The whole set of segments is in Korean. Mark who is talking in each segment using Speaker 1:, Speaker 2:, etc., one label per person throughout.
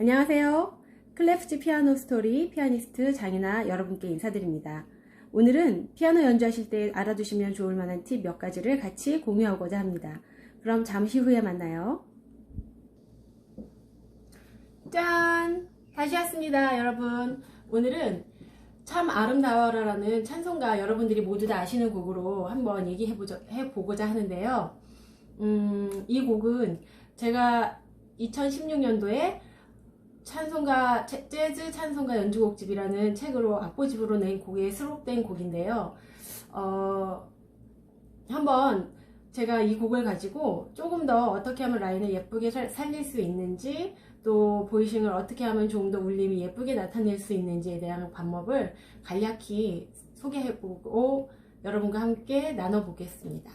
Speaker 1: 안녕하세요. 클래프지 피아노 스토리 피아니스트 장이나 여러분께 인사드립니다. 오늘은 피아노 연주하실 때 알아두시면 좋을 만한 팁 몇 가지를 같이 공유하고자 합니다. 그럼 잠시 후에 만나요. 짠! 다시 왔습니다, 여러분. 오늘은 참 아름다워라라는 찬송가 여러분들이 모두 다 아시는 곡으로 한번 얘기해보고자 하는데요. 이 곡은 제가 2016년도에 찬송가, 재즈 찬송가 연주곡집이라는 책으로 악보집으로 낸 곡에 수록된 곡인데요. 한번 제가 이 곡을 가지고 조금 더 어떻게 하면 라인을 예쁘게 살릴 수 있는지, 또 보이싱을 어떻게 하면 좀 더 울림이 예쁘게 나타낼 수 있는지에 대한 방법을 간략히 소개해보고 여러분과 함께 나눠보겠습니다.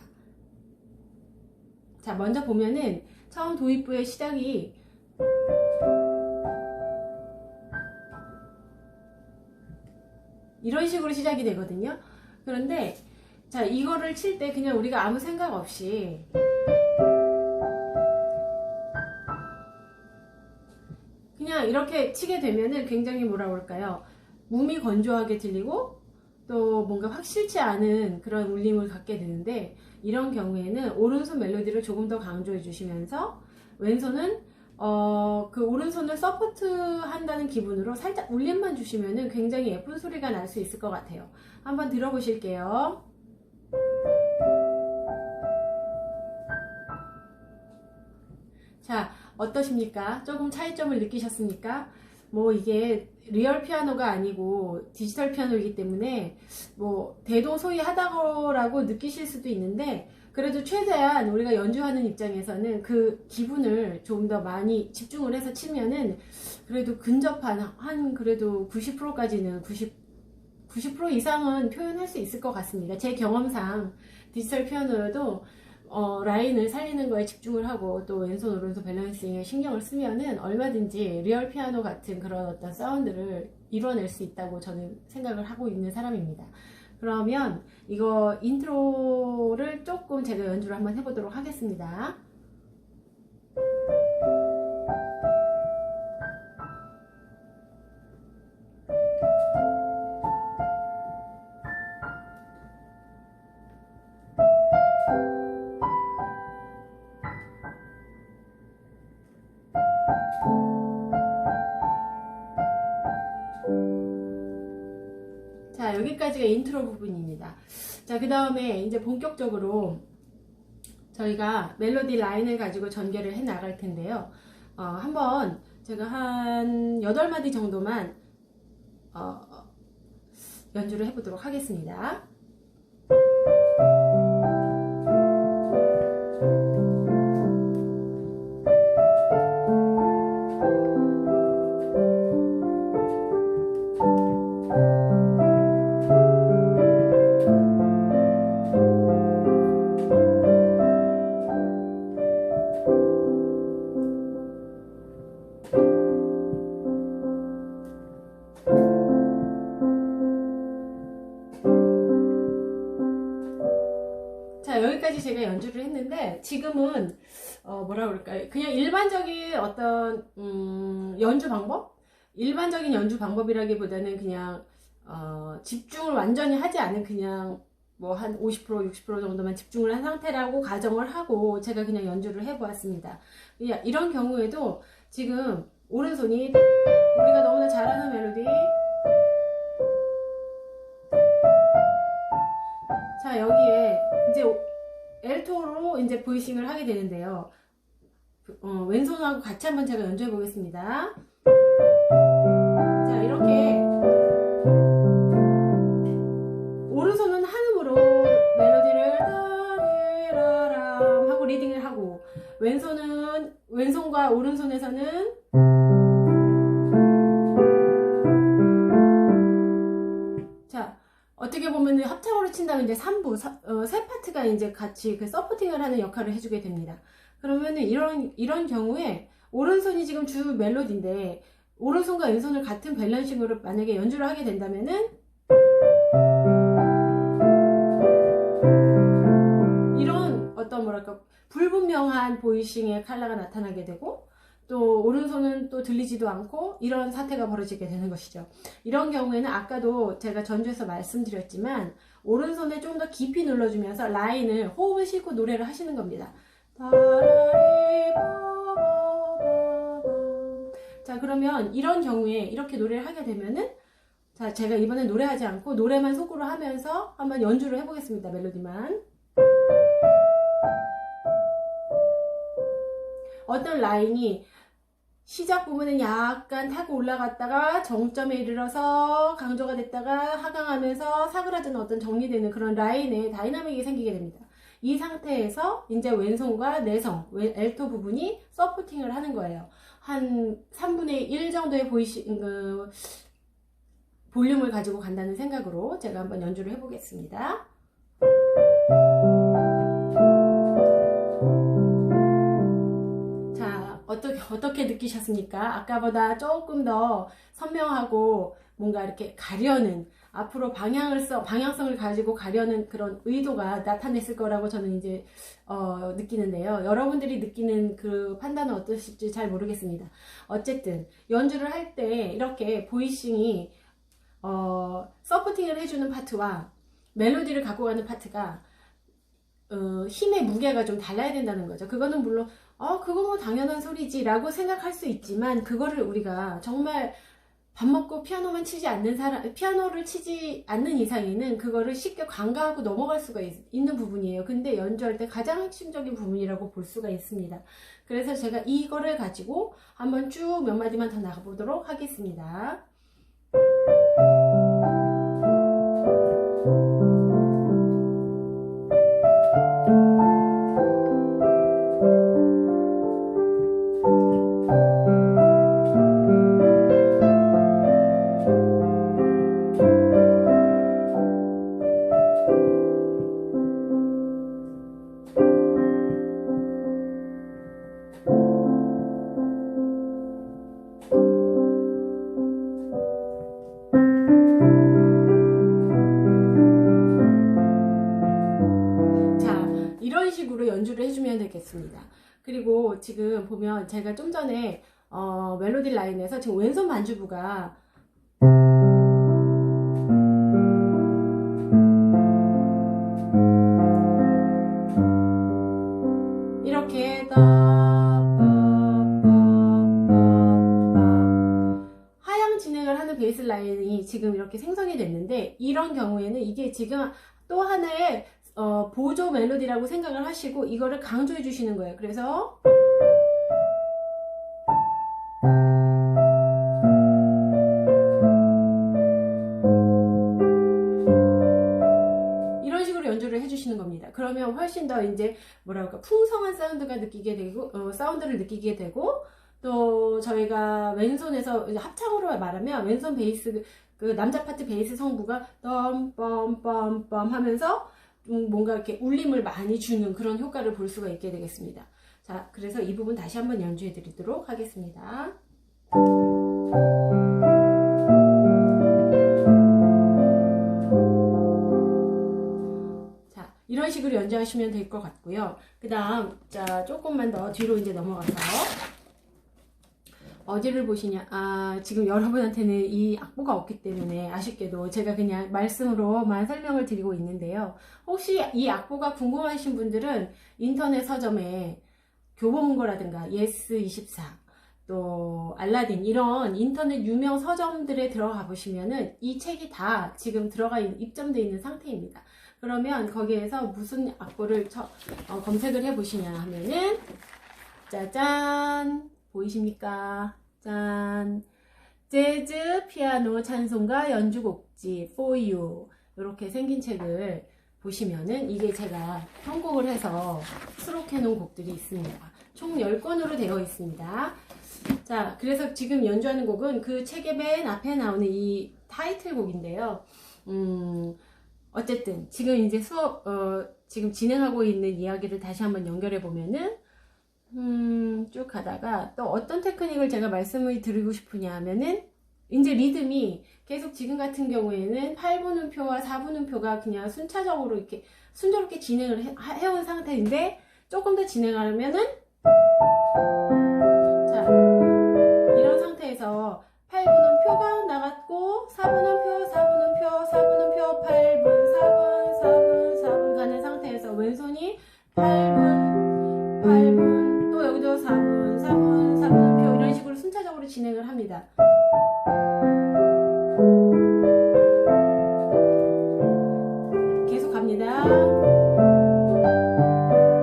Speaker 1: 자, 먼저 보면은 처음 도입부의 시작이 이런 식으로 시작이 되거든요. 그런데 자, 이거를 칠 때 그냥 우리가 아무 생각 없이 그냥 이렇게 치게 되면은 굉장히 뭐라 그럴까요? 몸이 건조하게 들리고 또 뭔가 확실치 않은 그런 울림을 갖게 되는데, 이런 경우에는 오른손 멜로디를 조금 더 강조해 주시면서 왼손은 그 오른손을 서포트 한다는 기분으로 살짝 울림만 주시면은 굉장히 예쁜 소리가 날 수 있을 것 같아요. 한번 들어보실게요. 자, 어떠십니까? 조금 차이점을 느끼셨습니까? 뭐 이게 리얼 피아노가 아니고 디지털 피아노이기 때문에 뭐 대동소이하다고 느끼실 수도 있는데, 그래도 최대한 우리가 연주하는 입장에서는 그 기분을 좀 더 많이 집중을 해서 치면은 그래도 근접한 한 그래도 90%까지는 90% 이상은 표현할 수 있을 것 같습니다. 제 경험상 디지털 피아노여도 라인을 살리는 거에 집중을 하고 또 왼손 오른손 밸런싱에 신경을 쓰면은 얼마든지 리얼 피아노 같은 그런 어떤 사운드를 이뤄낼 수 있다고 저는 생각을 하고 있는 사람입니다. 그러면 이거 인트로를 조금 제가 연주를 한번 해보도록 하겠습니다. 자, 여기까지가 인트로 부분입니다. 자, 그 다음에 이제 본격적으로 저희가 멜로디 라인을 가지고 전개를 해 나갈 텐데요. 한번 제가 한 8마디 정도만 연주를 해보도록 하겠습니다. 자, 여기까지 제가 연주를 했는데, 지금은 뭐라 그럴까요? 그냥 일반적인 어떤 연주 방법? 일반적인 연주 방법이라기보다는 그냥 집중을 완전히 하지 않은, 그냥 뭐 한 50% 60% 정도만 집중을 한 상태라고 가정을 하고 제가 그냥 연주를 해보았습니다. 이런 경우에도 지금 오른손이 우리가 너무나 잘하는 멜로디, 자, 여기에 이제 엘토로 이제 보이싱을 하게 되는데요. 왼손하고 같이 한번 제가 연주해 보겠습니다. 자, 이렇게 오른손은 한음으로 멜로디를 따리라람 하고 리딩을 하고, 왼손과 오른손에서는 자, 어떻게 보면 합창으로 친다면 이제 3부, 세 파트가 이제 같이 그 서포팅을 하는 역할을 해주게 됩니다. 그러면은 이런 경우에 오른손이 지금 주 멜로디인데, 오른손과 왼손을 같은 밸런싱으로 만약에 연주를 하게 된다면은 이런 어떤 뭐랄까 불분명한 보이싱의 컬러가 나타나게 되고, 또 오른손은 또 들리지도 않고 이런 사태가 벌어지게 되는 것이죠. 이런 경우에는 아까도 제가 전주에서 말씀드렸지만 오른손에 좀 더 깊이 눌러주면서 라인을 호흡을 싣고 노래를 하시는 겁니다. 자, 그러면 이런 경우에 이렇게 노래를 하게 되면은, 자, 제가 이번엔 노래하지 않고 노래만 속으로 하면서 한번 연주를 해보겠습니다. 멜로디만. 어떤 라인이 시작 부분은 약간 타고 올라갔다가 정점에 이르러서 강조가 됐다가 하강하면서 사그라드는 어떤 정리되는 그런 라인에 다이나믹이 생기게 됩니다. 이 상태에서 이제 왼손과 내성, 엘토 부분이 서포팅을 하는 거예요. 한 3분의 1 정도의 볼륨을 가지고 간다는 생각으로 제가 한번 연주를 해보겠습니다. 어떻게 느끼셨습니까? 아까보다 조금 더 선명하고 뭔가 이렇게 가려는, 앞으로 방향성을 가지고 가려는 그런 의도가 나타냈을 거라고 저는 이제 느끼는데요. 여러분들이 느끼는 그 판단은 어떠실지 잘 모르겠습니다. 어쨌든 연주를 할 때 이렇게 보이싱이 서포팅을 해주는 파트와 멜로디를 갖고 가는 파트가 힘의 무게가 좀 달라야 된다는 거죠. 그거는 물론 그거 뭐 당연한 소리지 라고 생각할 수 있지만, 그거를 우리가 정말 밥 먹고 피아노만 치지 않는 피아노를 치지 않는 이상에는 그거를 쉽게 간과하고 넘어갈 수가 있는 부분이에요. 근데 연주할 때 가장 핵심적인 부분이라고 볼 수가 있습니다. 그래서 제가 이거를 가지고 한번 쭉 몇 마디만 더 나가보도록 하겠습니다. 이런 식으로 연주를 해주면 되겠습니다. 그리고 지금 보면 제가 좀 전에 멜로디 라인에서 지금 왼손 반주부가 이렇게 하향 진행을 하는 베이스 라인이 지금 이렇게 생성이 됐는데, 이런 경우에는 이게 지금 또 하나의 보조 멜로디라고 생각을 하시고 이거를 강조해 주시는 거예요. 그래서 이런 식으로 연주를 해 주시는 겁니다. 그러면 훨씬 더 이제 뭐랄까 풍성한 사운드가 느끼게 되고 사운드를 느끼게 되고, 또 저희가 왼손에서 이제 합창으로 말하면 왼손 베이스 그 남자 파트 베이스 성부가 덤 하면서 뭔가 이렇게 울림을 많이 주는 그런 효과를 볼 수가 있게 되겠습니다. 자, 그래서 이 부분 다시 한번 연주해 드리도록 하겠습니다. 자, 이런 식으로 연주하시면 될 것 같고요. 그 다음, 자, 조금만 더 뒤로 이제 넘어가서 어디를 보시냐. 지금 여러분한테는 이 악보가 없기 때문에 아쉽게도 제가 그냥 말씀으로만 설명을 드리고 있는데요. 혹시 이 악보가 궁금하신 분들은 인터넷 서점에 교보문고라든가 예스24 또 알라딘 이런 인터넷 유명 서점들에 들어가 보시면은 이 책이 다 지금 입점되어 있는 상태입니다. 그러면 거기에서 무슨 악보를 검색을 해 보시냐 하면은 짜잔, 보이십니까? 짠! 재즈, 피아노, 찬송가, 연주곡집, For You 이렇게 생긴 책을 보시면은 이게 제가 편곡을 해서 수록해 놓은 곡들이 있습니다. 총 10권으로 되어 있습니다. 자, 그래서 지금 연주하는 곡은 그 책의 맨 앞에 나오는 이 타이틀곡인데요. 어쨌든 지금 이제 지금 진행하고 있는 이야기를 다시 한번 연결해 보면은 쭉 가다가 또 어떤 테크닉을 제가 말씀을 드리고 싶으냐 하면은, 이제 리듬이 계속 지금 같은 경우에는 8분음표와 4분음표가 그냥 순차적으로 이렇게 순조롭게 진행을 해온 상태인데, 조금 더 진행하려면은 자, 순서대로 진행을 합니다. 계속 갑니다.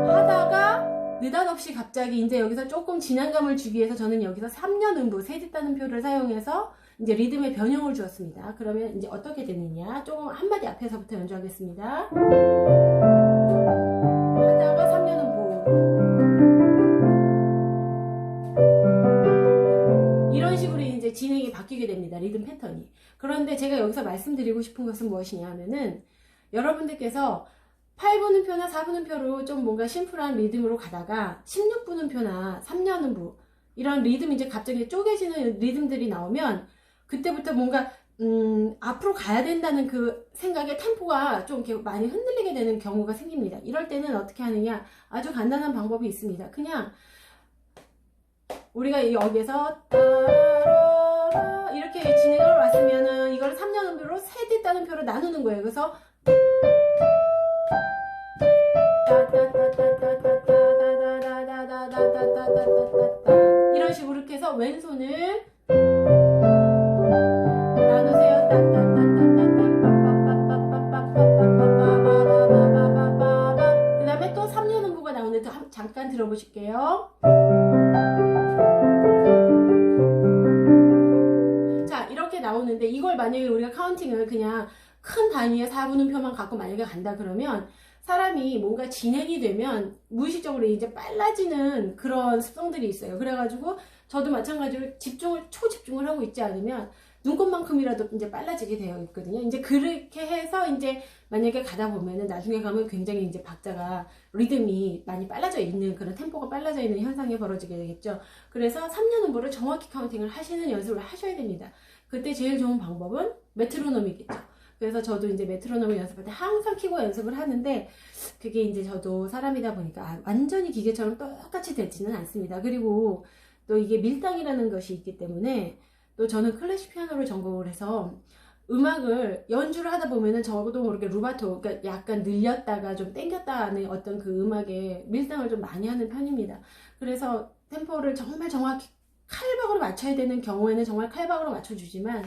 Speaker 1: 하다가 느닷없이 갑자기 이제 여기서 조금 진행감을 주기 위해서 저는 여기서 3년 음부 세디 따는표를 사용해서 이제 리듬의 변형을 주었습니다. 그러면 이제 어떻게 되느냐, 조금 한마디 앞에서부터 연주하겠습니다. 하다가 3년 음부, 이런 식으로 이제 진행이 바뀌게 됩니다. 리듬 패턴이. 그런데 제가 여기서 말씀드리고 싶은 것은 무엇이냐 하면은, 여러분들께서 8분음표나 4분음표로 좀 뭔가 심플한 리듬으로 가다가 16분음표나 3년음부 이런 리듬이 이제 갑자기 쪼개지는 리듬들이 나오면 그때부터 뭔가 앞으로 가야 된다는 그 생각에 템포가 좀 이렇게 많이 흔들리게 되는 경우가 생깁니다. 이럴 때는 어떻게 하느냐, 아주 간단한 방법이 있습니다. 그냥 우리가 여기에서 이렇게 진행을 왔으면은 이걸 3년음표로 세디 따는표로 나누는 거예요. 그래서 이런 식으로 이렇게 해서 왼손을 나누세요. 그 다음에 또 3년음부가 나오는데 잠깐 들어보실게요. 자, 이렇게 나오는데 이걸 만약에 우리가 카운팅을 그냥 큰 단위의 4분음표만 갖고 만약에 간다 그러면 사람이 뭔가 진행이 되면 무의식적으로 이제 빨라지는 그런 습성들이 있어요. 그래가지고 저도 마찬가지로 초집중을 하고 있지 않으면 눈곱만큼이라도 이제 빨라지게 되어 있거든요. 이제 그렇게 해서 이제 만약에 가다 보면은 나중에 가면 굉장히 이제 박자가 리듬이 많이 빨라져 있는 그런 템포가 빨라져 있는 현상이 벌어지게 되겠죠. 그래서 3년음부를 정확히 카운팅을 하시는 연습을 하셔야 됩니다. 그때 제일 좋은 방법은 메트로놈이겠죠. 그래서 저도 이제 메트로놈을 연습할 때 항상 키고 연습을 하는데 그게 이제 저도 사람이다 보니까 완전히 기계처럼 똑같이 되지는 않습니다. 그리고 또 이게 밀당이라는 것이 있기 때문에 또 저는 클래식 피아노를 전공을 해서 음악을 연주를 하다 보면은 저도 모르게 루바토, 그러니까 약간 늘렸다가 좀 땡겼다 하는 어떤 그 음악에 밀당을 좀 많이 하는 편입니다. 그래서 템포를 정말 정확히 칼박으로 맞춰야 되는 경우에는 정말 칼박으로 맞춰주지만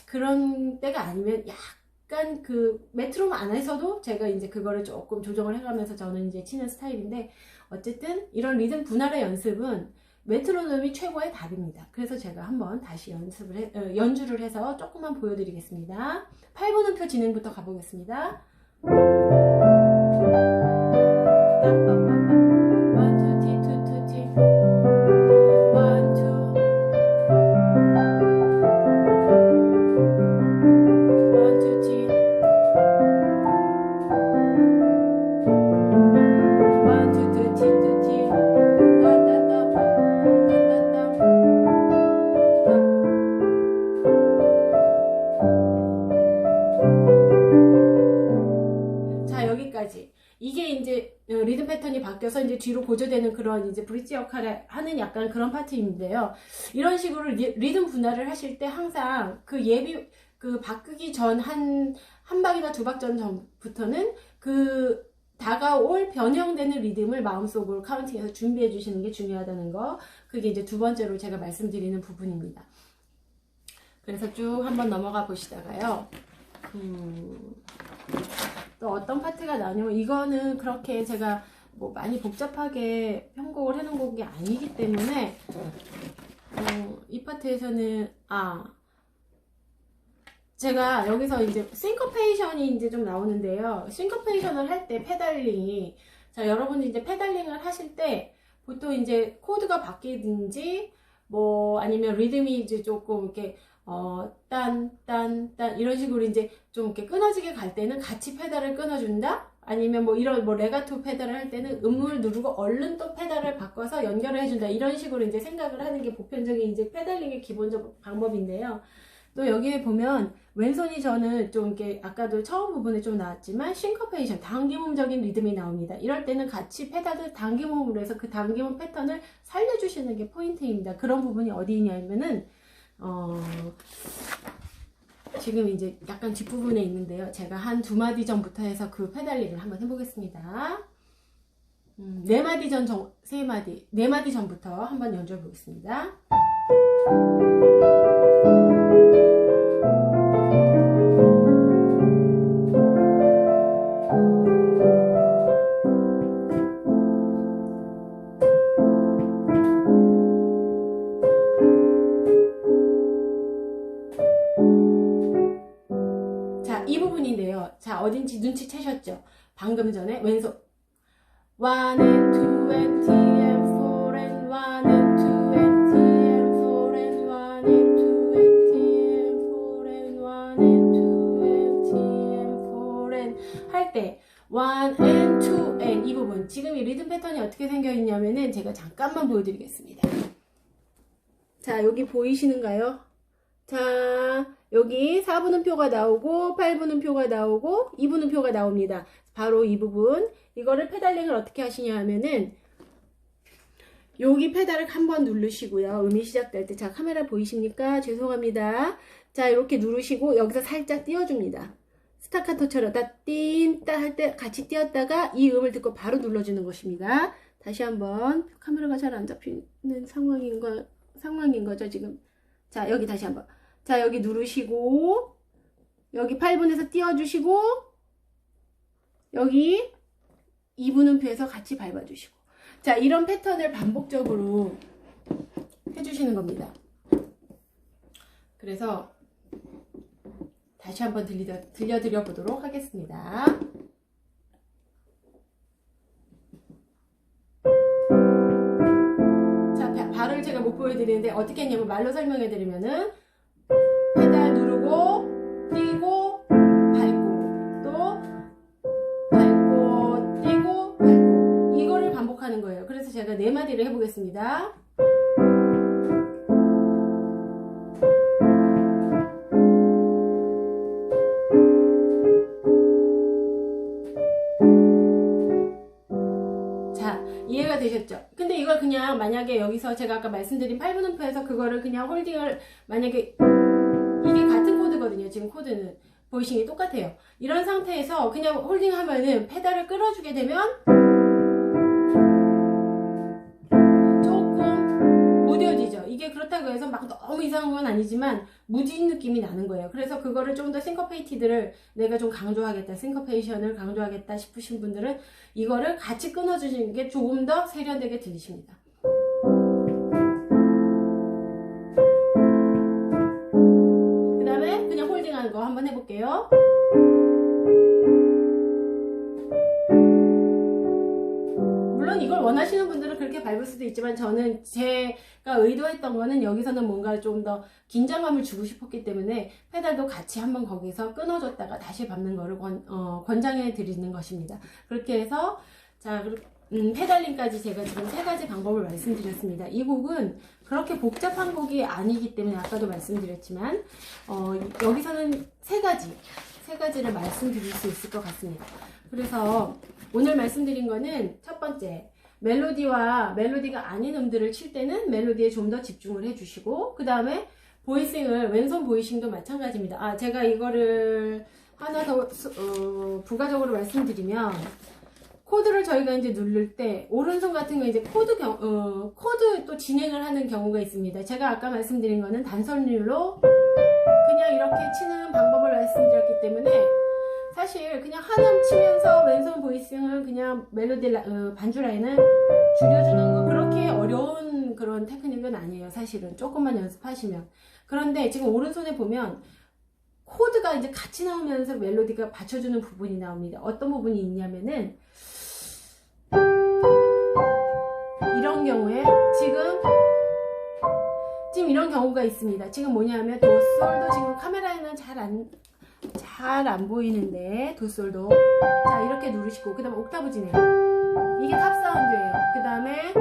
Speaker 1: 그런 때가 아니면 약간 그 메트로놈 안에서도 제가 이제 그거를 조금 조정을 해가면서 저는 이제 치는 스타일인데 어쨌든 이런 리듬 분할의 연습은 메트로놈이 최고의 답입니다. 그래서 제가 한번 다시 연주를 해서 조금만 보여드리겠습니다. 8분음표 진행부터 가보겠습니다. 2 리듬 패턴이 바뀌어서 이제 뒤로 고조되는 그런 이제 브릿지 역할을 하는 약간 그런 파트인데요. 이런 식으로 리듬 분할을 하실 때 항상 그 바꾸기 전 한 박이나 2박 전부터는 그 다가올 변형되는 리듬을 마음속으로 카운팅해서 준비해 주시는 게 중요하다는 거. 그게 이제 2번째로 제가 말씀드리는 부분입니다. 그래서 쭉 한번 넘어가 보시다가요. 또 어떤 파트가 나오냐면 이거는 그렇게 제가 뭐 많이 복잡하게 편곡을 해놓은 곡이 아니기 때문에 이 파트에서는 제가 여기서 이제 싱커페이션이 이제 좀 나오는데요. 싱커페이션을 할 때 페달링이, 자, 여러분이 이제 페달링을 하실 때 보통 이제 코드가 바뀌든지 뭐 아니면 리듬이 이제 조금 이렇게 딴 이런 식으로 이제 좀 이렇게 끊어지게 갈 때는 같이 페달을 끊어준다? 아니면 뭐 이런 레가토 페달을 할 때는 음을 누르고 얼른 또 페달을 바꿔서 연결을 해준다. 이런 식으로 이제 생각을 하는 게 보편적인 이제 페달링의 기본적 방법인데요. 또 여기에 보면 왼손이 저는 좀 이렇게 아까도 처음 부분에 좀 나왔지만 싱커페이션, 당김음적인 리듬이 나옵니다. 이럴 때는 같이 페달을 당김음으로 해서 그 당김음 패턴을 살려주시는 게 포인트입니다. 그런 부분이 어디 있냐면은 지금 이제 약간 뒷부분에 있는데요. 제가 한 2마디 전부터 해서 그 페달링을 한번 해보겠습니다. 4마디 전, 3마디, 4마디 전부터 한번 연주해 보겠습니다. 이 부분인데요. 자, 어딘지 눈치채셨죠? 방금 전에 왼손 1 and 2 and T and 4 and 1 and 2 and T and 4 and 1 and 2 and T and 4 and 1 and 2 and T and 4 and 할 때 1 and 2 and 이 부분, 지금 이 리듬 패턴이 어떻게 생겨 있냐면은 제가 잠깐만 보여드리겠습니다. 자, 여기 보이시는가요? 자, 여기 4분음표가 나오고 8분음표가 나오고 2분음표가 나옵니다. 바로 이 부분, 이거를 페달링을 어떻게 하시냐 하면은 여기 페달을 한번 누르시고요. 음이 시작될 때, 자, 카메라 보이십니까? 죄송합니다. 자, 이렇게 누르시고 여기서 살짝 띄워줍니다. 스타카토처럼 따띵따 할 때 같이 띄웠다가 이 음을 듣고 바로 눌러주는 것입니다. 다시 한번, 카메라가 잘 안 잡히는 상황인 거죠 지금. 자, 여기 다시 한번. 자, 여기 누르시고 여기 8분에서 띄워주시고 여기 2분음표에서 같이 밟아주시고, 자, 이런 패턴을 반복적으로 해주시는 겁니다. 그래서 다시 한번 들려드려 보도록 하겠습니다. 자, 발을 제가 못 보여드리는데 어떻게 했냐면 말로 설명해 드리면은 페달 누르고 띄고 밟고 또 밟고 띄고 밟고, 이거를 반복하는 거예요. 그래서 제가 4마디를 해보겠습니다. 자, 이해가 되셨죠? 근데 이걸 그냥 만약에 여기서 제가 아까 말씀드린 8분음표에서 그거를 그냥 홀딩을, 만약에 이게 같은 코드거든요. 지금 코드는 보이싱이 똑같아요. 이런 상태에서 그냥 홀딩하면은 페달을 끌어주게 되면 조금 무뎌지죠. 이게 그렇다고 해서 막 너무 이상한 건 아니지만 무딘 느낌이 나는 거예요. 그래서 그거를 좀 더 싱커페이티드를 내가 좀 강조하겠다, 싱커페이션을 강조하겠다 싶으신 분들은 이거를 같이 끊어주시는 게 조금 더 세련되게 들리십니다. 그 다음에 그냥 홀딩하는 거 한번 해볼게요. 물론 이걸 원하시는 분들은 그렇게 밟을 수도 있지만 저는 제가 의도했던 거는 여기서는 뭔가 좀 더 긴장감을 주고 싶었기 때문에 페달도 같이 한번 거기서 끊어줬다가 다시 밟는 거를 권장해 드리는 것입니다. 그렇게 해서 자, 페달링까지 제가 지금 3가지 방법을 말씀드렸습니다. 이 곡은 그렇게 복잡한 곡이 아니기 때문에 아까도 말씀드렸지만 여기서는 3가지를 말씀드릴 수 있을 것 같습니다. 그래서 오늘 말씀드린 거는 첫 번째, 멜로디가 아닌 음들을 칠 때는 멜로디에 좀 더 집중을 해주시고, 그 다음에 보이싱을, 왼손 보이싱도 마찬가지입니다. 아, 제가 이거를 하나 더 부가적으로 말씀드리면, 코드를 저희가 이제 누를 때 오른손 같은 거 이제 코드 또 진행을 하는 경우가 있습니다. 제가 아까 말씀드린 거는 단선율로 그냥 이렇게 치는 방법을 말씀드렸기 때문에 사실 그냥 한음 치면서 왼손 보이싱을 그냥 멜로디 반주 라인을 줄여주는 거 그렇게 어려운 그런 테크닉은 아니에요. 사실은 조금만 연습하시면. 그런데 지금 오른손에 보면 코드가 이제 같이 나오면서 멜로디가 받쳐주는 부분이 나옵니다. 어떤 부분이 있냐면은 이런 경우에 지금 이런 경우가 있습니다. 지금 뭐냐면 도솔도 지금 카메라에는 잘 안 보이는데 도솔도 자 이렇게 누르시고 그 다음에 옥타브 진행, 이게 탑 사운드예요. 그 다음에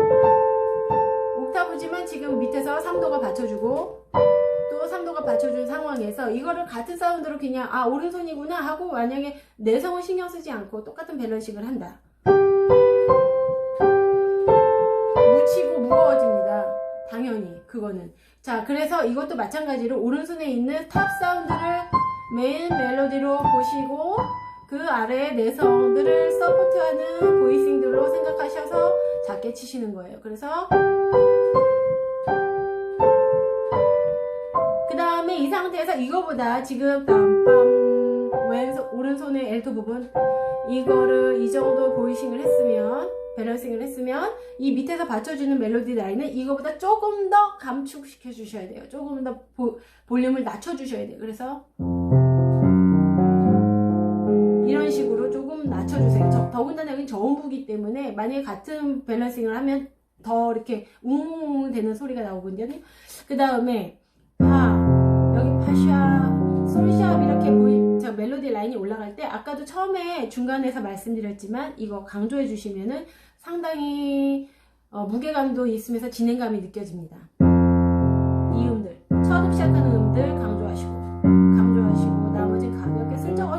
Speaker 1: 옥타브지만 지금 밑에서 3도가 받쳐주고 또 3도가 받쳐준 상황에서 이거를 같은 사운드로 그냥 아 오른손이구나 하고 만약에 내성을 신경 쓰지 않고 똑같은 밸런싱을 한다, 묻히고 무거워집니다. 당연히 그거는. 자, 그래서 이것도 마찬가지로 오른손에 있는 탑 사운드를 메인 멜로디로 보시고 그 아래에 내성들을 서포트하는 보이싱들로 생각하셔서 작게 치시는 거예요. 그래서 그래서 이거보다 지금 빰빰 왼손 오른손의 엘토 부분 이거를 이 정도 보이싱을 했으면 밸런싱을 했으면 이 밑에서 받쳐주는 멜로디 라인은 이거보다 조금 더 감축시켜 주셔야 돼요. 조금 더 볼륨을 낮춰 주셔야 돼요. 그래서 이런 식으로 조금 낮춰주세요. 더군다나 여기 저음부기 때문에 만약에 같은 밸런싱을 하면 더 이렇게 웅웅 되는 소리가 나오거든요. 그 다음에 여기 파샵, 솔샵 이렇게 저 멜로디 라인이 올라갈 때 아까도 처음에 중간에서 말씀드렸지만 이거 강조해 주시면은 상당히 무게감도 있으면서 진행감이 느껴집니다. 이 음들, 처음 시작하는 음들 강조하시고 나머지 가볍게 슬쩍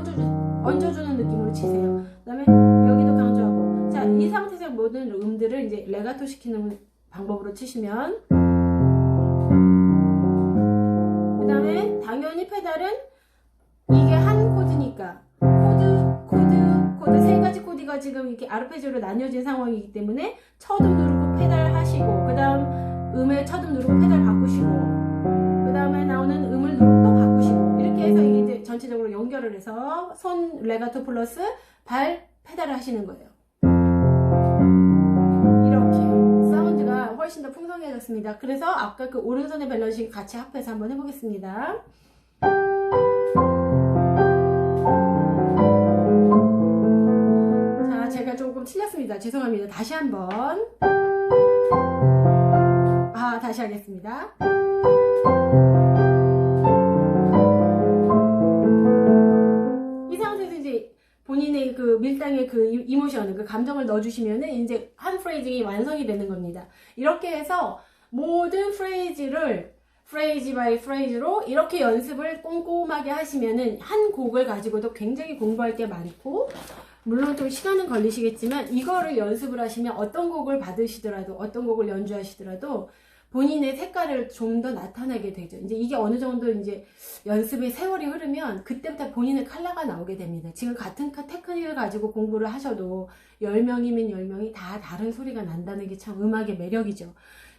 Speaker 1: 얹어주는 느낌으로 치세요. 그 다음에 여기도 강조하고, 자, 이 상태에서 모든 음들을 이제 레가토 시키는 방법으로 치시면, 그 다음에 당연히 페달은 이게 한 코드니까 코드 세 가지 코드가 지금 이렇게 아르페지오로 나뉘어진 상황이기 때문에 첫음 누르고 페달 하시고, 그 다음 음의 첫음 누르고 페달 바꾸시고, 그 다음에 나오는 음을 누르고 또 바꾸시고, 이렇게 해서 이게 이제 전체적으로 연결을 해서 손 레가토 플러스 발 페달을 하시는 거예요. 이렇게 사운드가 훨씬 더 풍성해졌습니다. 그래서 아까 그 오른손의 밸런싱 같이 합해서 한번 해보겠습니다. 자, 제가 조금 틀렸습니다. 죄송합니다. 다시 한번. 다시 하겠습니다. 이 상태에서 이제 본인의 그 밀당의 그 이모션, 그 감정을 넣어주시면은 이제 한 프레이징이 완성이 되는 겁니다. 이렇게 해서 모든 프레이즈를 프레이즈 바이 프레이즈로 이렇게 연습을 꼼꼼하게 하시면은 한 곡을 가지고도 굉장히 공부할 게 많고, 물론 좀 시간은 걸리시겠지만 이거를 연습을 하시면 어떤 곡을 받으시더라도 어떤 곡을 연주하시더라도 본인의 색깔을 좀 더 나타내게 되죠. 이제 이게 어느 정도 이제 연습의 세월이 흐르면 그때부터 본인의 컬러가 나오게 됩니다. 지금 같은 테크닉을 가지고 공부를 하셔도 10명이면 10명이 다 다른 소리가 난다는 게 참 음악의 매력이죠.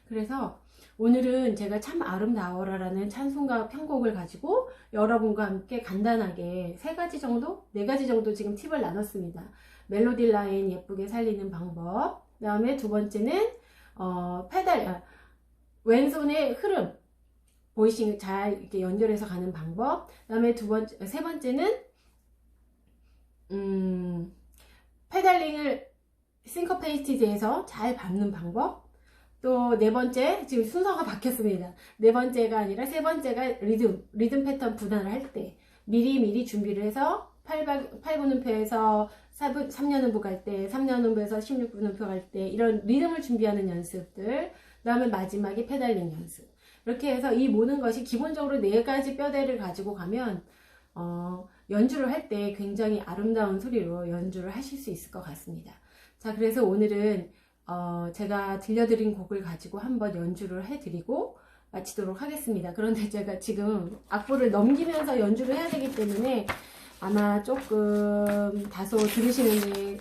Speaker 1: 그래서 오늘은 제가 참 아름다워라라는 찬송가 편곡을 가지고 여러분과 함께 간단하게 3가지 정도? 4가지 정도 지금 팁을 나눴습니다. 멜로디 라인 예쁘게 살리는 방법, 그 다음에 두 번째는 페달, 왼손의 흐름, 보이싱 잘 이렇게 연결해서 가는 방법, 그 다음에 세 번째는 페달링을 싱커페이티드해서 잘 밟는 방법, 또 네 번째, 지금 순서가 바뀌었습니다. 네 번째가 아니라 세 번째가 리듬 패턴 분할을 할 때 미리 준비를 해서 8분음표에서 3년음표 갈 때, 3년음표에서 16분음표 갈 때 이런 리듬을 준비하는 연습들, 그 다음에 마지막에 페달링 연습. 이렇게 해서 이 모든 것이 기본적으로 4가지 뼈대를 가지고 가면 연주를 할 때 굉장히 아름다운 소리로 연주를 하실 수 있을 것 같습니다. 자, 그래서 오늘은 제가 들려드린 곡을 가지고 한번 연주를 해드리고 마치도록 하겠습니다. 그런데 제가 지금 악보를 넘기면서 연주를 해야 되기 때문에 아마 조금 다소 들으시는데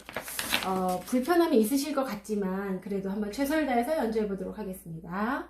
Speaker 1: 불편함이 있으실 것 같지만 그래도 한번 최선을 다해서 연주해 보도록 하겠습니다.